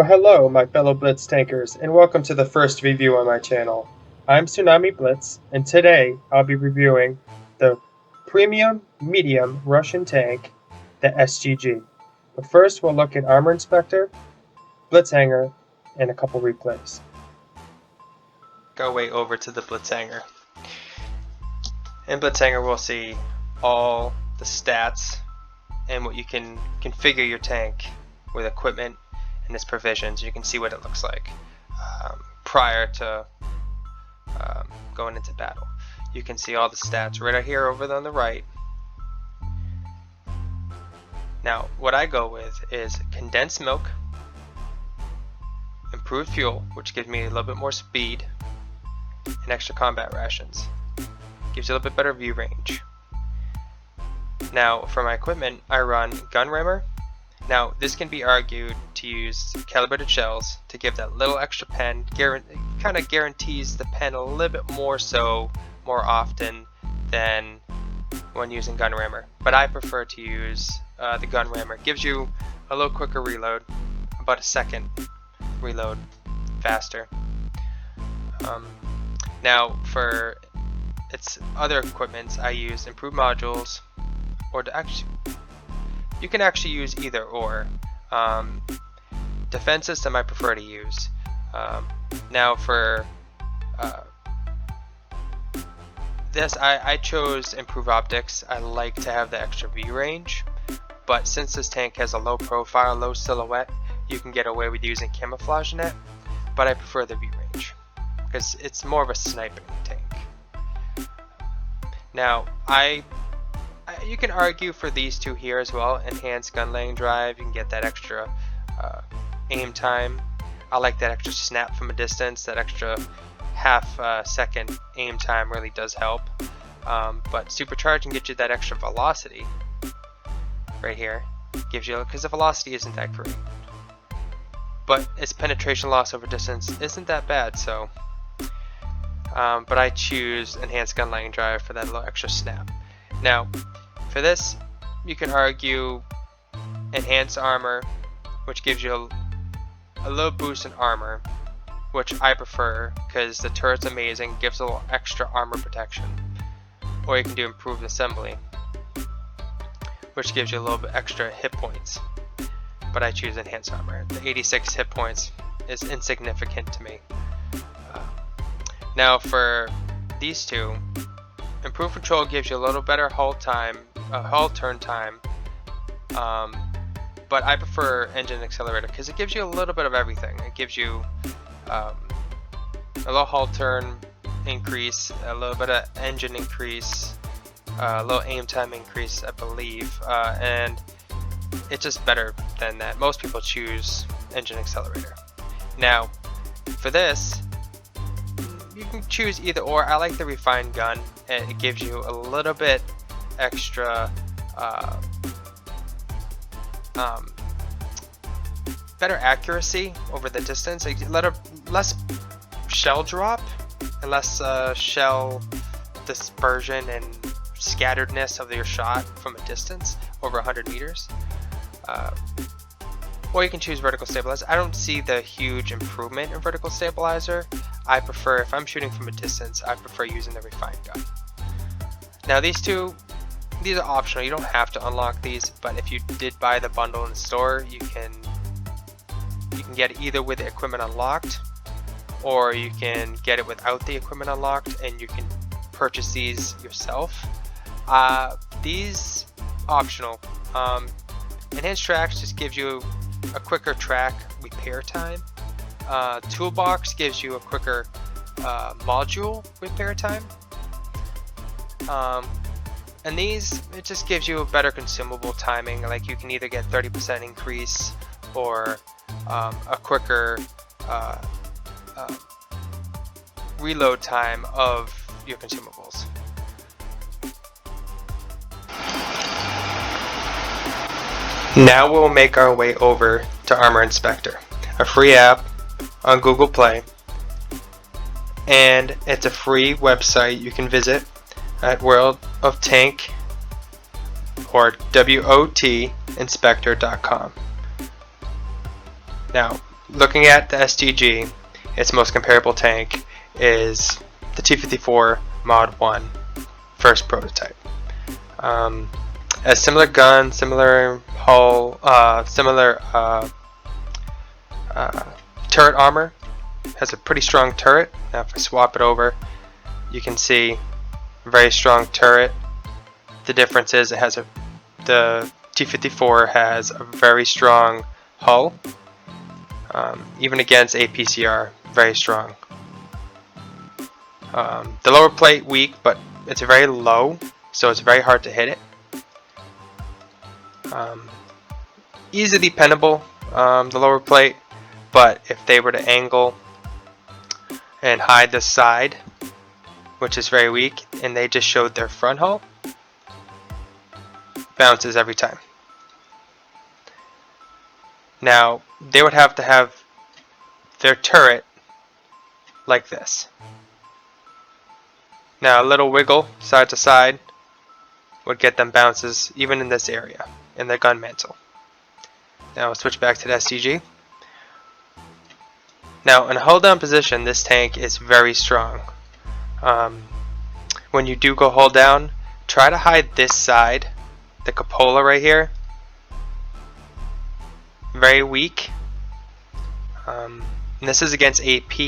Well, hello, my fellow Blitz tankers, and welcome to the first review on my channel. I'm Tsunami Blitz, and today I'll be reviewing the Premium Medium Russian tank, the STG. But first, we'll look at Armor Inspector, Blitz Hanger, and a couple replays. Go way over to the Blitz Hanger. In Blitz Hanger, we'll see all the stats and what you can configure your tank with equipment and its provisions. You can see what it looks like prior to going into battle. You can see all the stats right here over on the right. Now, what I go with is condensed milk, improved fuel, which gives me a little bit more speed, and extra combat rations. Gives you a little bit better view range. Now, for my equipment, I run gun rammer. Now, this can be argued to use calibrated shells to give that little extra pen. Kind of guarantees the pen a little bit more often than when using gun rammer. But I prefer to use the gun rammer. It gives you a little quicker reload, about a second reload faster. Now, for its other equipment, I use improved modules, or you can actually use either or. Defense system I prefer to use. Now for this, I chose improved optics. I like to have the extra view range, but since this tank has a low profile, low silhouette, you can get away with using camouflage net, but I prefer the view range because it's more of a sniping tank. Now, you can argue for these two here as well. Enhanced gun laying drive, you can get that extra aim time. I like that extra snap from a distance. That extra half second aim time really does help. But supercharging gets you that extra velocity right here. Gives you, because the velocity isn't that great, but its penetration loss over distance isn't that bad. So, but I choose enhanced gun laying drive for that little extra snap. Now, for this, you can argue enhanced armor, which gives you a little boost in armor, which I prefer because the turret's amazing, gives a little extra armor protection. Or you can do improved assembly, which gives you a little bit extra hit points. But I choose enhanced armor. The 86 hit points is insignificant to me. Now for these two, improved control gives you a little better hull turn time, but I prefer engine accelerator because it gives you a little bit of everything. It gives you a little hull turn increase, a little bit of engine increase, a little aim time increase, I believe, and it's just better than that. Most people choose engine accelerator. Now, for this, you can choose either or. I like the refined gun, and it gives you a little bit extra better accuracy over the distance, a little less shell drop and less shell dispersion and scatteredness of your shot from a distance over 100 meters. Or you can choose vertical stabilizer. I don't see the huge improvement in vertical stabilizer. I prefer, if I'm shooting from a distance, I prefer using the refined gun. Now these are optional. You don't have to unlock these, but if you did buy the bundle in the store, you can get it either with the equipment unlocked, or you can get it without the equipment unlocked, and you can purchase these yourself. These optional. Enhanced tracks just gives you a quicker track repair time. Toolbox gives you a quicker module repair time. And these, it just gives you a better consumable timing. Like you can either get 30% increase or a quicker reload time of your consumables. Now we'll make our way over to Armor Inspector, a free app on Google Play, and it's a free website you can visit at World of Tank or WoT inspector.com. Now, looking at the STG, its most comparable tank is the T-54 Mod 1 first prototype. A similar gun, similar hull, similar turret armor. Has a pretty strong turret. Now if I swap it over, you can see very strong turret. The difference is the T-54 has a very strong hull. Even against APCR, very strong. The lower plate weak, but it's very low, so it's very hard to hit it. Easily pinnable, the lower plate, but if they were to angle and hide the side, which is very weak, and they just showed their front hull, bounces every time. Now, they would have to have their turret like this. Now, a little wiggle side to side would get them bounces even in this area, in the gun mantle. Now, we'll switch back to the STG. Now, in a hold down position, this tank is very strong. When you do go hold down, try to hide this side, the cupola right here. Very weak. And this is against AP.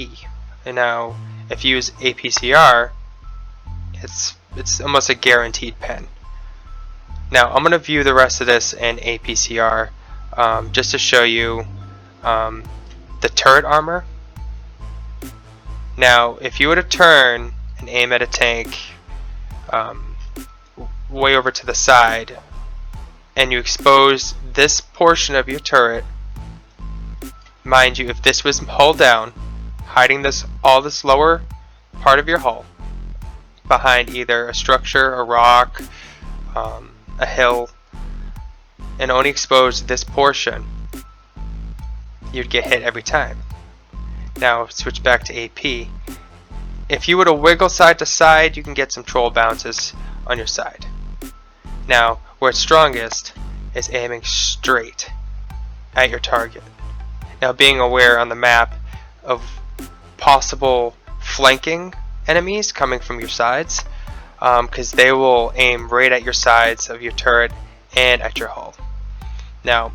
And now, if you use APCR, it's almost a guaranteed pen. Now, I'm going to view the rest of this in APCR just to show you the turret armor. Now, if you were to turn and aim at a tank way over to the side, and you expose this portion of your turret, mind you, if this was hull down, hiding all this lower part of your hull behind either a structure, a rock, a hill, and only expose this portion, you'd get hit every time. Now switch back to AP. If you were to wiggle side to side, you can get some troll bounces on your side. Now, where it's strongest is aiming straight at your target. Now, being aware on the map of possible flanking enemies coming from your sides, because they will aim right at your sides of your turret and at your hull. Now,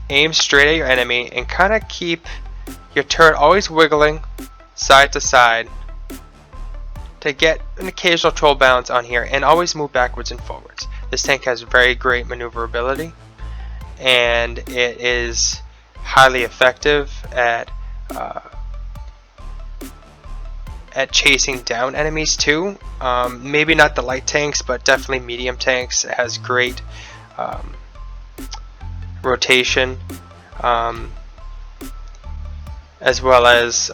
aim straight at your enemy and kind of keep your turret always wiggling side to side to get an occasional troll bounce on here, and always move backwards and forwards. This tank has very great maneuverability, and it is highly effective at chasing down enemies too. Maybe not the light tanks, but definitely medium tanks. It has great rotation, as well as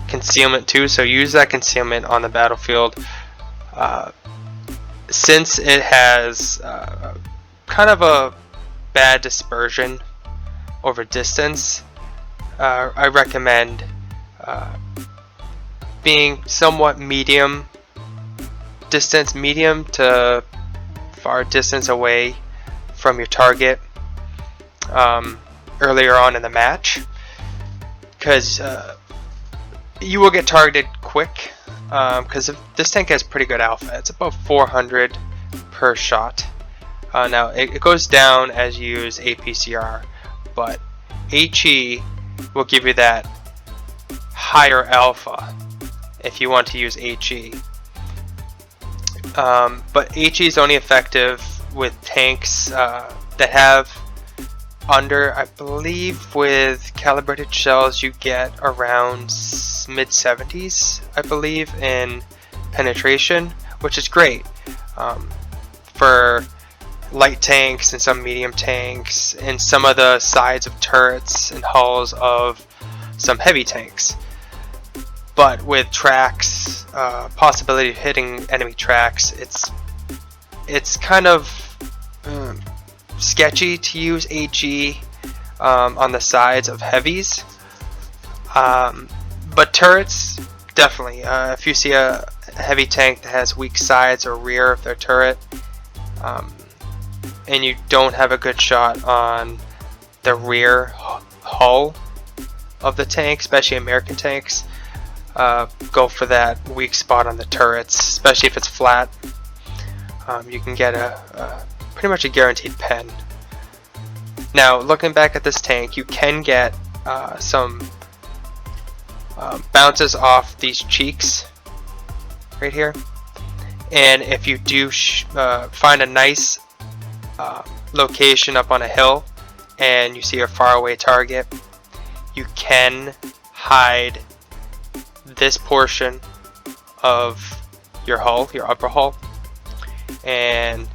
concealment too, so use that concealment on the battlefield. Since it has kind of a bad dispersion over distance, I recommend being somewhat medium distance, medium to far distance away from your target earlier on in the match, because you will get targeted quick, because this tank has pretty good alpha. It's about 400 per shot. Now it goes down as you use APCR, but HE will give you that higher alpha if you want to use HE. But HE is only effective with tanks that have under, I believe with calibrated shells you get around mid-70s, I believe, in penetration, which is great for light tanks and some medium tanks and some of the sides of turrets and hulls of some heavy tanks. But with tracks, possibility of hitting enemy tracks, it's kind of sketchy to use HE on the sides of heavies. But turrets, definitely. If you see a heavy tank that has weak sides or rear of their turret, and you don't have a good shot on the rear hull of the tank, especially American tanks. Go for that weak spot on the turrets, especially if it's flat. You can get a pretty much a guaranteed pen. Now, looking back at this tank, you can get some bounces off these cheeks right here, and if you do find a nice location up on a hill and you see a faraway target, you can hide this portion of your hull, your upper hull, and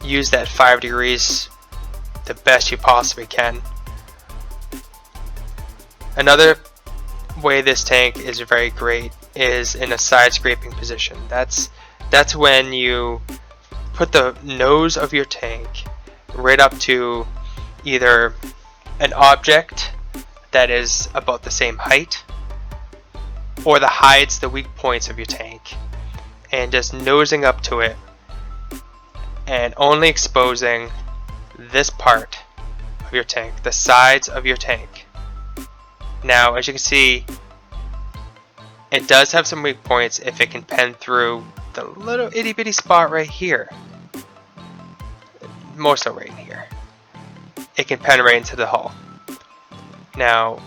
use that 5 degrees the best you possibly can. Another way this tank is very great is in a side scraping position. That's when you put the nose of your tank right up to either an object that is about the same height, or that hides the weak points of your tank, and just nosing up to it and only exposing this part of your tank, the sides of your tank. Now, as you can see, it does have some weak points if it can pen through the little itty bitty spot right here. More so right in here. It can pen right into the hull. Now,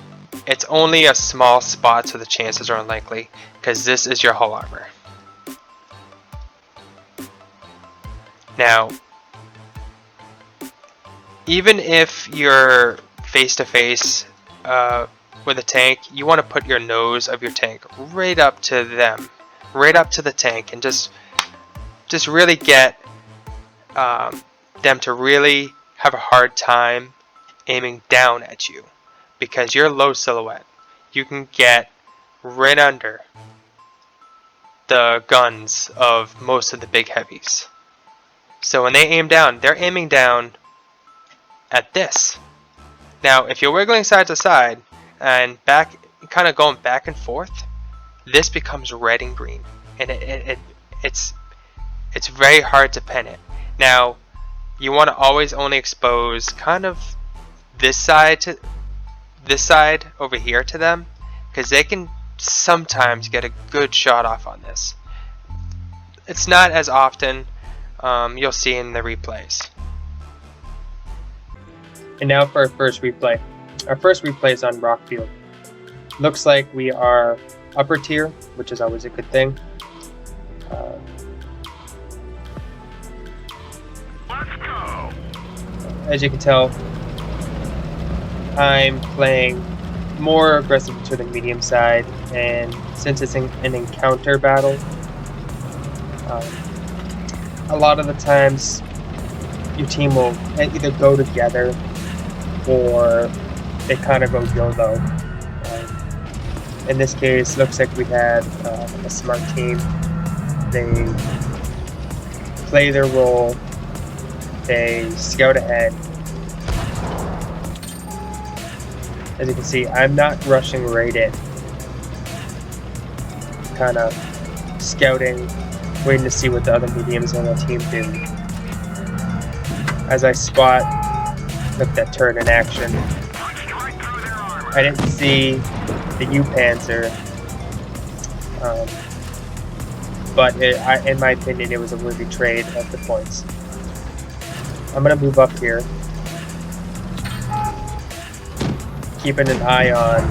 it's only a small spot, so the chances are unlikely, because this is your hull armor. Now, even if you're face to face with a tank, you want to put your nose of your tank right up to them, right up to the tank, and just really get them to really have a hard time aiming down at you, because you're low silhouette. You can get right under the guns of most of the big heavies. So when they aim down, they're aiming down at this. Now, if you're wiggling side to side and back, kind of going back and forth, this becomes red and green, and it's very hard to pen it. Now, you want to always only expose kind of this side over here to them, because they can sometimes get a good shot off on this. It's not as often. You'll see in the replays. And now for our first replay. Our first replay is on Rockfield. Looks like we are upper tier, which is always a good thing. Let's go. As you can tell, I'm playing more aggressive to the medium side, and since it's an encounter battle, a lot of the times your team will either go together or they kind of go YOLO. In this case, looks like we had a smart team. They play their role, they scout ahead. As you can see, I'm not rushing right in. Kind of scouting, waiting to see what the other mediums on the team do. As I spot, look at that turret in action. I didn't see the U-Panzer, but in my opinion, it was a worthy trade of the points. I'm going to move up here, keeping an eye on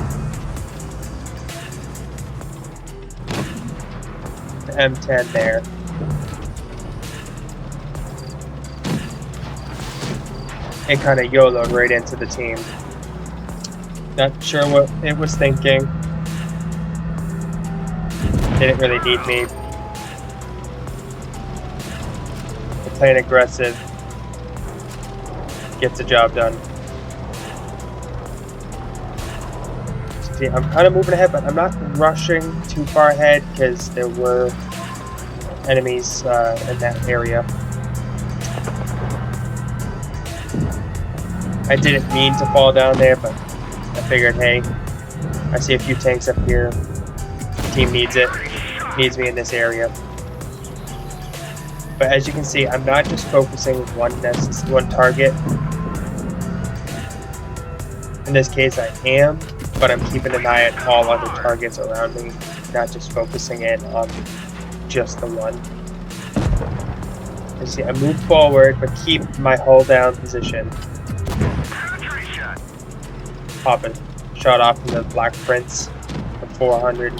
the M10 there. And kind of YOLO'd right into the team. Not sure what it was thinking. Didn't really need me. But playing aggressive gets the job done. See, I'm kind of moving ahead, but I'm not rushing too far ahead because there were enemies in that area. I didn't mean to fall down there, but I figured, hey, I see a few tanks up here. The team needs it. Needs me in this area. But as you can see, I'm not just focusing one target. In this case, I am, but I'm keeping an eye at all other targets around me, not just focusing in on just the one. As you see, I move forward, but keep my hold down position. Pop a shot off from the Black Prince for 400.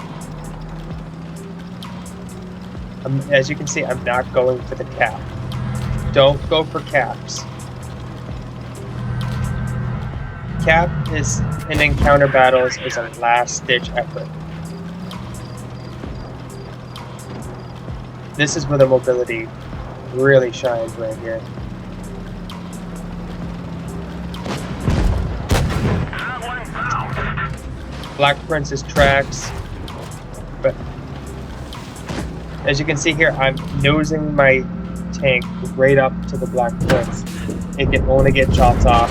As you can see, I'm not going for the cap. Don't go for caps. Cap is in encounter battles is a last-ditch effort. This is where the mobility really shines right here. Black Prince's tracks, but as you can see here, I'm nosing my tank right up to the Black Prince. It can only get shots off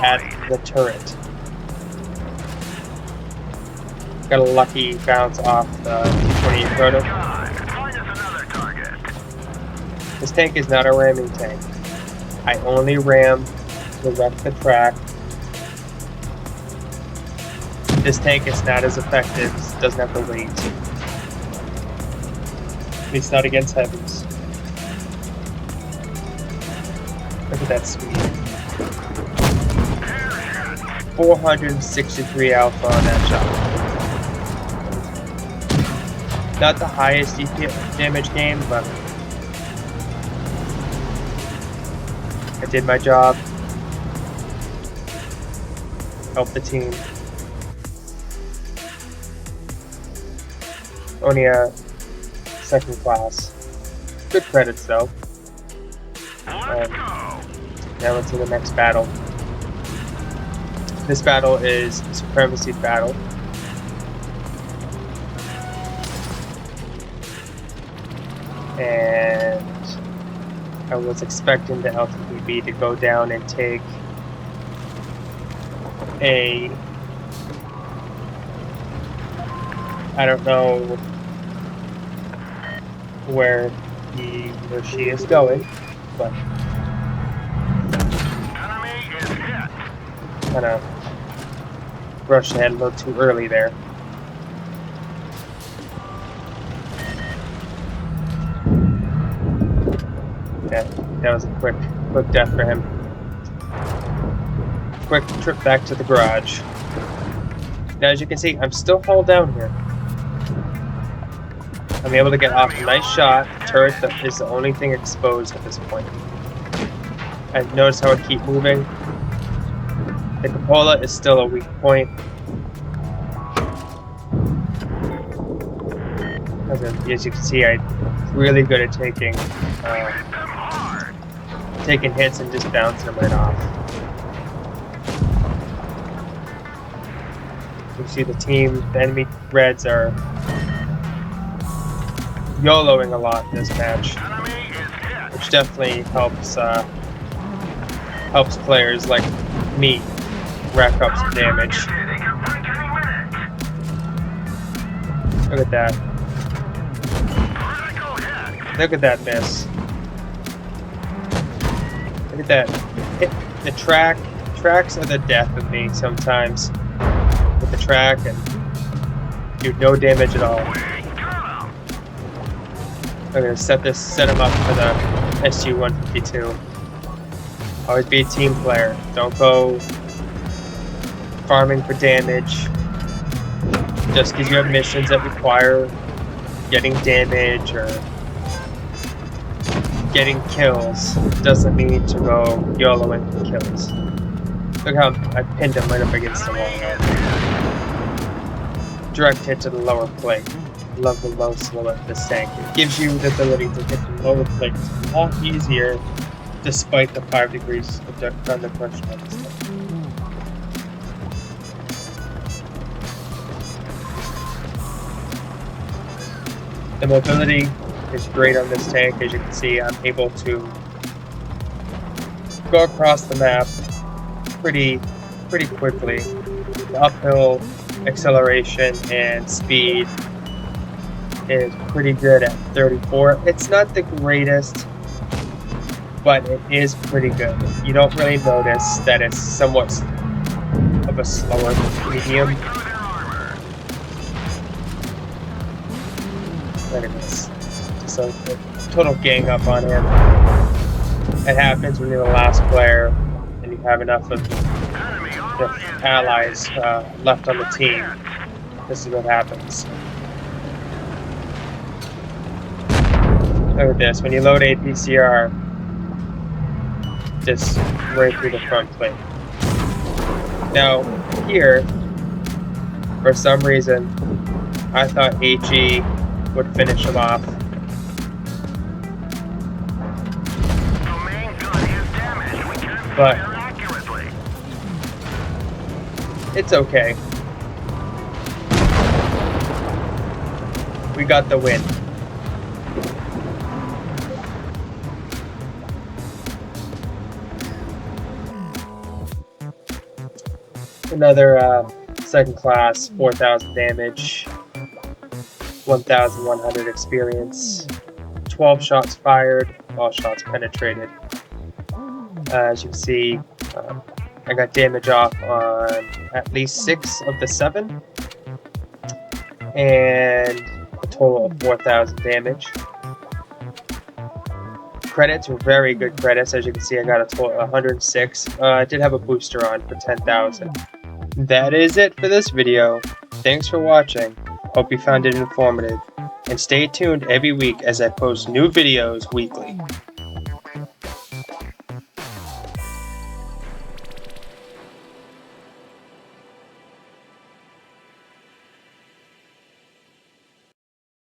at the turret. Got a lucky bounce off the 28 proto. This tank is not a ramming tank. I only ram to wreck the track. This tank is not as effective, it doesn't have the weight. At least not against heavies. Look at that speed. 463 alpha on that shot. Not the highest damage game, but I did my job. Helped the team. Only a second class. Good credits though. Now into the next battle. This battle is a Supremacy battle. And I was expecting the LTPB to go down and take a... I don't know where he or she is going, but kind of rushed ahead a little too early there. Yeah, that was a quick death for him. Quick trip back to the garage. Now, as you can see, I'm still hull down here. I'm able to get off a nice shot. The turret is the only thing exposed at this point. And notice how I keep moving. The cupola is still a weak point. As you can see, I'm really good at taking hits and just bouncing them right off. You see the enemy Reds are YOLOing a lot in this match, which definitely helps players like me rack up some damage. Look at that. Look at that miss. Look at that. The tracks are the death of me sometimes. With the track and do no damage at all. I'm gonna set him up for the SG-152. Always be a team player. Don't go farming for damage. Just because you have missions that require getting damage or getting kills doesn't mean to go YOLOing for kills. Look how I pinned him right up against the wall. Direct hit to the lower plate. Love the low slow of this tank. It gives you the ability to hit the lower plate a lot easier despite the 5 degrees of thunder pressure on this thing. The mobility is great on this tank. As you can see, I'm able to go across the map pretty quickly. The uphill acceleration and speed is pretty good at 34. It's not the greatest, but it is pretty good. You don't really notice that it's somewhat of a slower medium. Anyways, just a total gang up on him. It happens when you're the last player and you have enough of the allies left on the team. This is what happens. Look at this. When you load APCR, just right through the front plate. Now, here, for some reason, I thought HE would finish him off. But it's okay. We got the win. Another second class, 4,000 damage, 1,100 experience, 12 shots fired, all shots penetrated. As you can see, I got damage off on at least 6 of the 7, and a total of 4,000 damage. Credits were very good credits. As you can see, I got a total of 106. I did have a booster on for 10,000. That is it for this video. Thanks for watching. Hope you found it informative. And stay tuned every week as I post new videos weekly.